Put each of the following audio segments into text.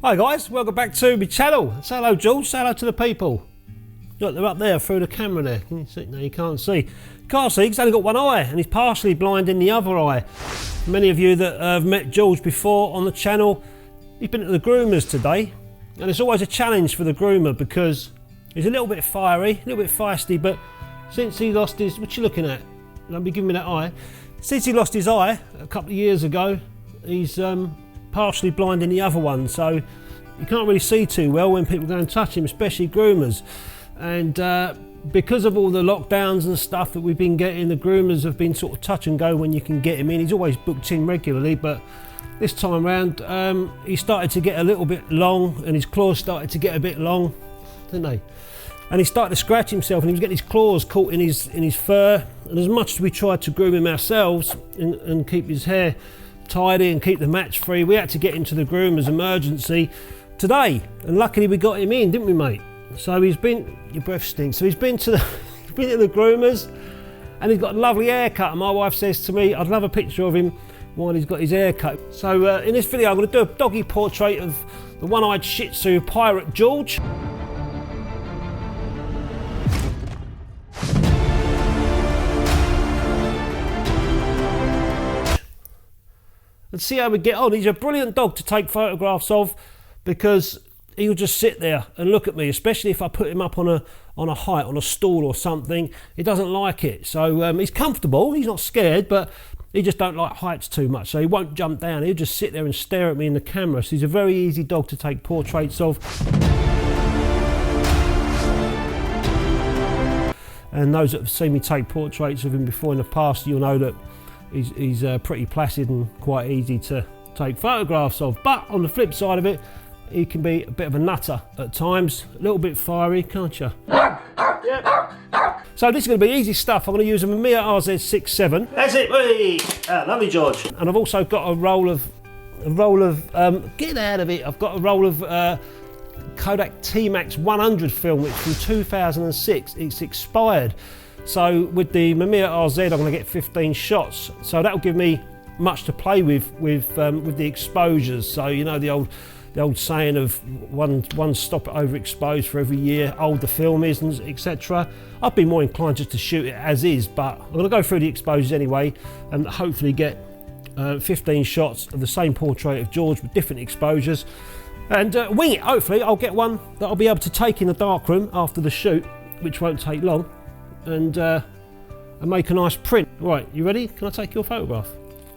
Hi guys, welcome back to my channel. Say hello Jules, say hello to the people. Look, they're up there through the camera there. Can you see? No, you can't see. Can't see, he's only got one eye and he's partially blind in the other eye. Many of you that have met Jules before on the channel, he's been at the groomers today. And it's always a challenge for the groomer because he's a little bit fiery, a little bit feisty, but since he lost his, what you looking at? Don't be giving me that eye. Since he lost his eye a couple of years ago, he's partially blind in the other one, so you can't really see too well when people go and touch him, especially groomers. And because of all the lockdowns and stuff that we've been getting, the groomers have been sort of touch and go when you can get him in. He's always booked in regularly, but this time round he started to get a little bit long and his claws started to get a bit long, didn't they? And he started to scratch himself and he was getting his claws caught in his fur. And as much as we tried to groom him ourselves and keep his hair tidy and keep the match free, we had to get him to the groomer's emergency today, and luckily we got him in, didn't we, mate? So he's been, your breath stinks, so he's been to the groomers and he's got a lovely haircut, and my wife says to me I'd love a picture of him while he's got his haircut. So in this video I'm going to do a doggy portrait of the one-eyed Shih Tzu pirate George. And see how we get on. He's a brilliant dog to take photographs of because he'll just sit there and look at me, especially if I put him up on a height, on a stool or something. He doesn't like it. So he's comfortable, he's not scared, but he just don't like heights too much. So he won't jump down, he'll just sit there and stare at me in the camera. So he's a very easy dog to take portraits of. And those that have seen me take portraits of him before in the past, you'll know that he's pretty placid and quite easy to take photographs of. But on the flip side of it, he can be a bit of a nutter at times, a little bit fiery, can't you? Yep. So this is going to be easy stuff. I'm going to use a Mamiya RZ 6.7. That's it, whee! Lovely George. And I've also got a roll of get out of it. I've got a roll of Kodak Tmax 100 film, which from 2006. It's expired. So with the Mamiya RZ, I'm going to get 15 shots. So that'll give me much to play with the exposures. So you know the old saying of one stop overexposed for every year old the film is, etc. I'd be more inclined just to shoot it as is, but I'm going to go through the exposures anyway and hopefully get 15 shots of the same portrait of George with different exposures and wing it. Hopefully I'll get one that I'll be able to take in the darkroom after the shoot, which won't take long, and make a nice print. Right, you ready? Can I take your photograph?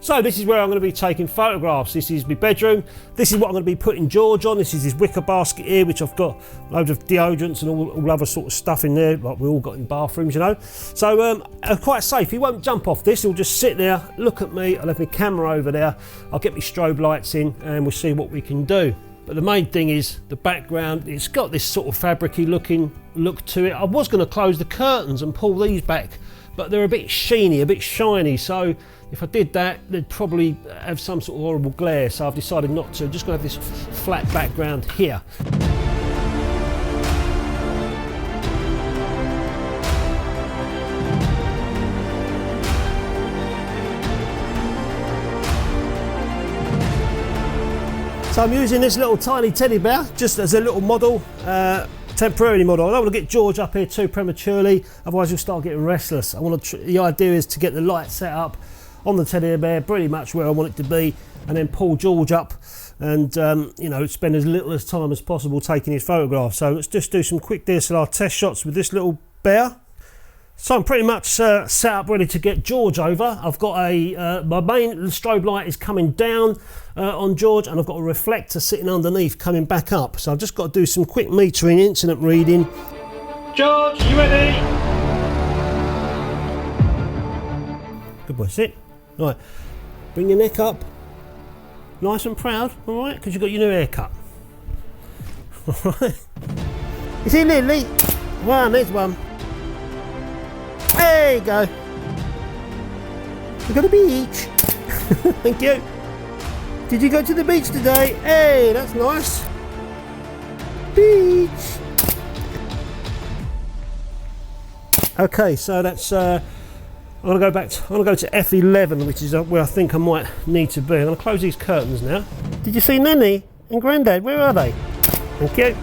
So this is where I'm going to be taking photographs. This is my bedroom. This is what I'm going to be putting George on. This is his wicker basket here, which I've got loads of deodorants and all other sort of stuff in there, like we all got in bathrooms, you know. So quite safe. He won't jump off this. He'll just sit there, look at me. I'll have my camera over there. I'll get my strobe lights in and we'll see what we can do. But the main thing is the background. It's got this sort of fabricy looking look to it. I was going to close the curtains and pull these back, but they're a bit sheeny, a bit shiny. So if I did that, they'd probably have some sort of horrible glare. So I've decided not to. Just going to have this flat background here. So I'm using this little tiny teddy bear just as a little model, temporary model. I don't want to get George up here too prematurely, otherwise he'll start getting restless. The idea is to get the light set up on the teddy bear pretty much where I want it to be, and then pull George up and you know, spend as little as time as possible taking his photographs. So let's just do some quick DSLR test shots with this little bear. So I'm pretty much set up ready to get George over. I've got my main strobe light is coming down on George, and I've got a reflector sitting underneath coming back up. So I've just got to do some quick metering, incident reading. George, you ready? Good boy, sit. Right, bring your neck up, nice and proud, all right, because you've got your new haircut. All right. You see Lily? One, there's one. There you go. We're going to beach. Thank you. Did you go to the beach today? Hey, that's nice. Beach. Okay, so that's I'm going to go to F11, which is where I think I might need to be. I'm going to close these curtains now. Did you see Nanny? and Grandad, where are they? Thank you.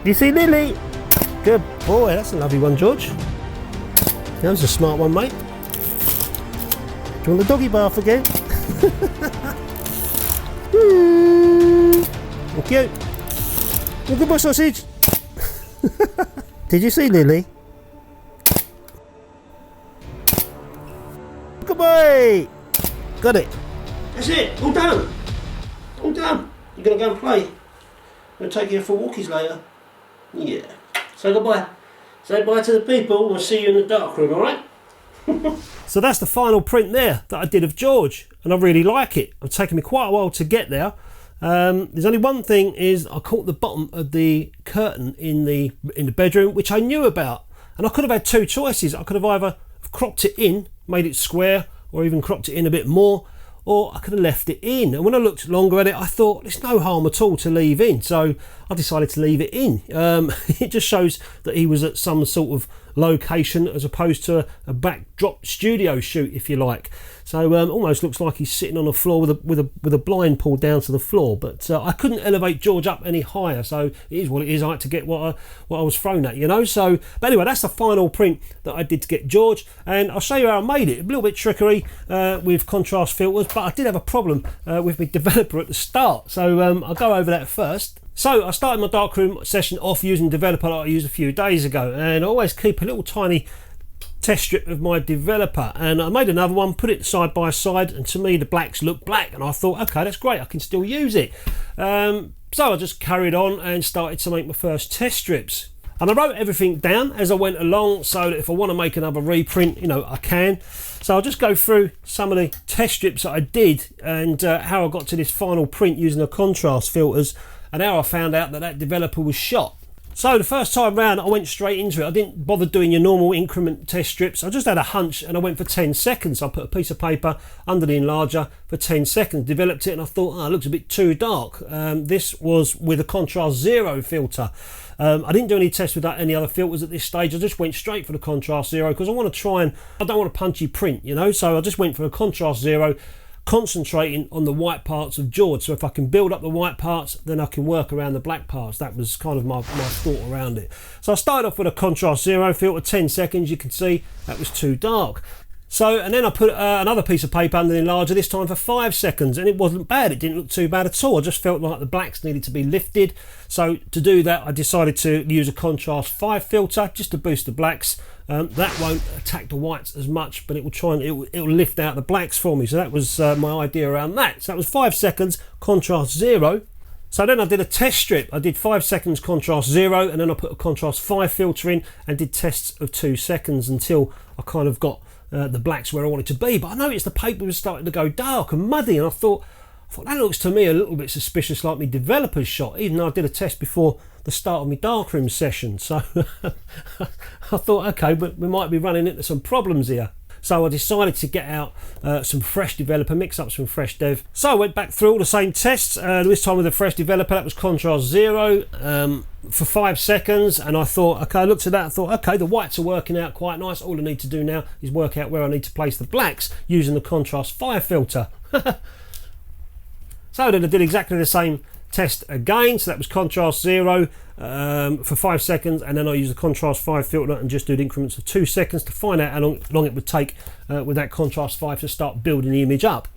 Do you see Lily? Good boy, that's a lovely one, George. That was a smart one, mate. Do you want the doggy bath again? Thank you. Oh, goodbye, sausage. Did you see Lily? Goodbye. Got it. That's it. All done. All done. You're going to go and play. I'm going to take you for walkies later. Yeah. Say goodbye. Say bye to the people. We'll see you in the darkroom, alright? So that's the final print there that I did of George, and I really like it. It's taken me quite a while to get there. There's only one thing, is I caught the bottom of the curtain in the bedroom, which I knew about, and I could have had two choices. I could have either cropped it in, made it square, or even cropped it in a bit more, or I could have left it in. And when I looked longer at it, I thought there's no harm at all to leave in, so I decided to leave it in. It just shows that he was at some sort of location as opposed to a backdrop studio shoot, if you like. So almost looks like he's sitting on the floor with a blind pulled down to the floor. But I couldn't elevate George up any higher, so it is what it is. I had to get what I was thrown at, you know. So, but anyway, that's the final print that I did to get George, and I'll show you how I made it. A little bit trickery with contrast filters, but I did have a problem with my developer at the start. So I'll go over that first. So I started my darkroom session off using developer like I used a few days ago, and I always keep a little tiny test strip of my developer, and I made another one, put it side by side, and to me the blacks look black, and I thought, okay, that's great, I can still use it. So I just carried on and started to make my first test strips, and I wrote everything down as I went along so that if I want to make another reprint, you know, I can. So I'll just go through some of the test strips that I did, and how I got to this final print using the contrast filters, and how I found out that that developer was shot. So the first time round I went straight into it. I didn't bother doing your normal increment test strips. I just had a hunch and I went for 10 seconds. I put a piece of paper under the enlarger for 10 seconds, developed it, and I thought, oh, it looks a bit too dark. This was with a contrast 0 filter. I didn't do any tests with any other filters at this stage. I just went straight for the contrast 0 because I want to try, and I don't want a punchy print, you know, so I just went for a contrast 0, concentrating on the white parts of George. So if I can build up the white parts, then I can work around the black parts. That was kind of my thought around it. So I started off with a contrast 0 filter, 10 seconds. You can see that was too dark. So, and then I put another piece of paper under the enlarger, this time for 5 seconds, and it wasn't bad. It didn't look too bad at all. I just felt like the blacks needed to be lifted. So to do that, I decided to use a contrast 5 filter just to boost the blacks. That won't attack the whites as much, but it will try and it will lift out the blacks for me. So that was my idea around that. So that was 5 seconds, contrast 0. So then I did a test strip. I did 5 seconds contrast 0, and then I put a contrast 5 filter in and did tests of 2 seconds until I kind of got the blacks where I wanted to be. But I noticed the paper was starting to go dark and muddy, and I thought that looks to me a little bit suspicious, like my developer's shot, even though I did a test before the start of my darkroom session. So I thought, okay, but we might be running into some problems here. So I decided to get out some fresh developer, mix up some fresh dev. So I went back through all the same tests, this time with a fresh developer. That was contrast 0 for 5 seconds, and I thought, okay, I looked at that and thought, okay, the whites are working out quite nice. All I need to do now is work out where I need to place the blacks using the contrast 5 filter. So then I did exactly the same test again. So that was contrast 0 for 5 seconds, and then I used the contrast 5 filter and just did increments of 2 seconds to find out how long it would take with that contrast 5 to start building the image up.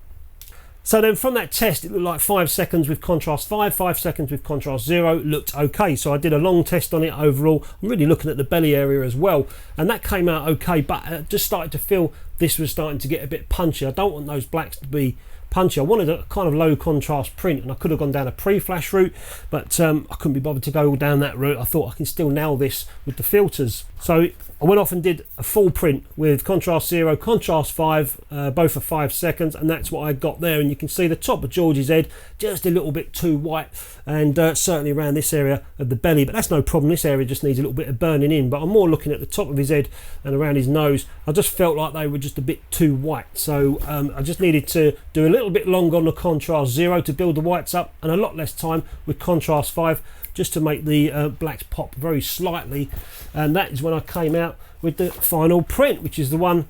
So then from that test, it looked like 5 seconds with contrast 5, 5 seconds with contrast 0 looked okay. So I did a long test on it overall. I'm really looking at the belly area as well, and that came out okay, but I just started to feel this was starting to get a bit punchy. I don't want those blacks to be punchy. I wanted a kind of low contrast print, and I could have gone down a pre-flash route, but I couldn't be bothered to go down that route. I thought I can still nail this with the filters. So I went off and did a full print with contrast 0, contrast 5, both for 5 seconds, and that's what I got there. And you can see the top of George's head just a little bit too white, and certainly around this area of the belly, but that's no problem. This area just needs a little bit of burning in, but I'm more looking at the top of his head and around his nose. I just felt like they were just a bit too white, so I just needed to do a little bit longer on the contrast 0 to build the whites up, and a lot less time with contrast 5 just to make the blacks pop very slightly. And that is when I came out with the final print, which is the one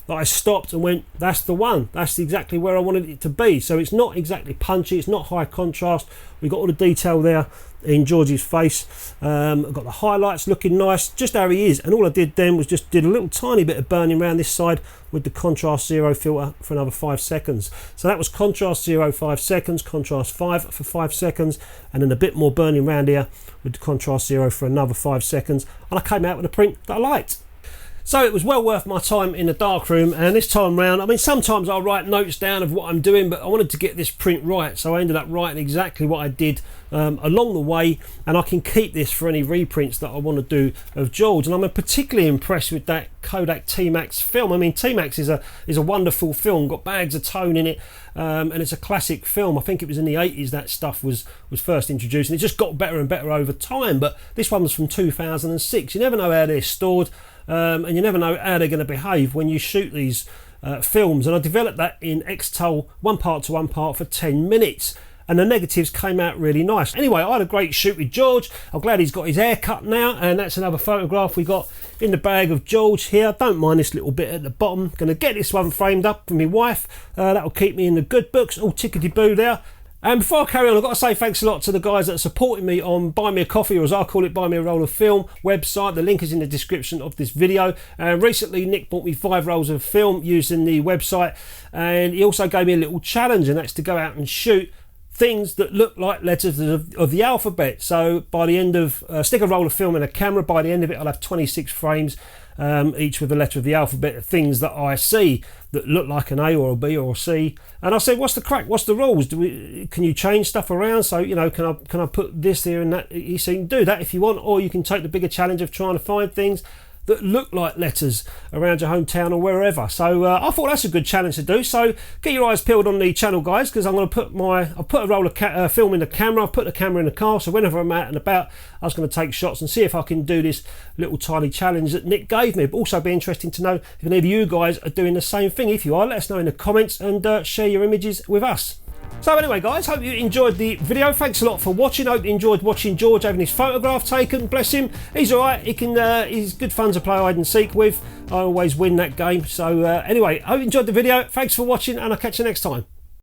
that I stopped and went, that's the one, that's exactly where I wanted it to be. So it's not exactly punchy, it's not high contrast. We've got all the detail there in George's face. I've got the highlights looking nice, just how he is. And all I did then was just did a little tiny bit of burning around this side with the contrast 0 filter for another 5 seconds. So that was contrast 0, 5 seconds, contrast 5 for 5 seconds, and then a bit more burning around here with the contrast 0 for another 5 seconds. And I came out with a print that I liked. So it was well worth my time in the darkroom, and this time round, I mean, sometimes I'll write notes down of what I'm doing, but I wanted to get this print right, so I ended up writing exactly what I did along the way, and I can keep this for any reprints that I want to do of George. And I'm particularly impressed with that Kodak Tmax film. I mean, Tmax is a wonderful film, got bags of tone in it, and it's a classic film. I think it was in the 80s that stuff was first introduced, and it just got better and better over time. But this one was from 2006. You never know how they're stored. And you never know how they're going to behave when you shoot these films. And I developed that in XTOL 1 part to 1 part for 10 minutes. And the negatives came out really nice. Anyway, I had a great shoot with George. I'm glad he's got his hair cut now. And that's another photograph we got in the bag of George here. Don't mind this little bit at the bottom. Going to get this one framed up for my wife. That'll keep me in the good books. All tickety-boo there. And before I carry on, I've got to say thanks a lot to the guys that are supporting me on Buy Me a Coffee, or as I call it, Buy Me a Roll of Film website. The link is in the description of this video. Recently, Nick bought me 5 rolls of film using the website, and he also gave me a little challenge, and that's to go out and shoot things that look like letters of the alphabet. So by the end of, stick a roll of film in a camera, by the end of it I'll have 26 frames, each with the letter of the alphabet, of things that I see that look like an A or a B or a C. And I said, what's the crack, what's the rules? Can you change stuff around? So, you know, can I put this here and that? He said, you can do that if you want, or you can take the bigger challenge of trying to find things that look like letters around your hometown or wherever. So I thought that's a good challenge to do. So get your eyes peeled on the channel, guys, because I'm going to put I'll put a roll of film in the camera. I'll put the camera in the car, so whenever I'm out and about, I was going to take shots and see if I can do this little tiny challenge that Nick gave me. But also be interesting to know if any of you guys are doing the same thing. If you are, let us know in the comments and share your images with us. So anyway, guys, hope you enjoyed the video. Thanks a lot for watching. Hope you enjoyed watching George having his photograph taken. Bless him. He's all right. He's good fun to play hide and seek with. I always win that game. So anyway, hope you enjoyed the video. Thanks for watching, and I'll catch you next time.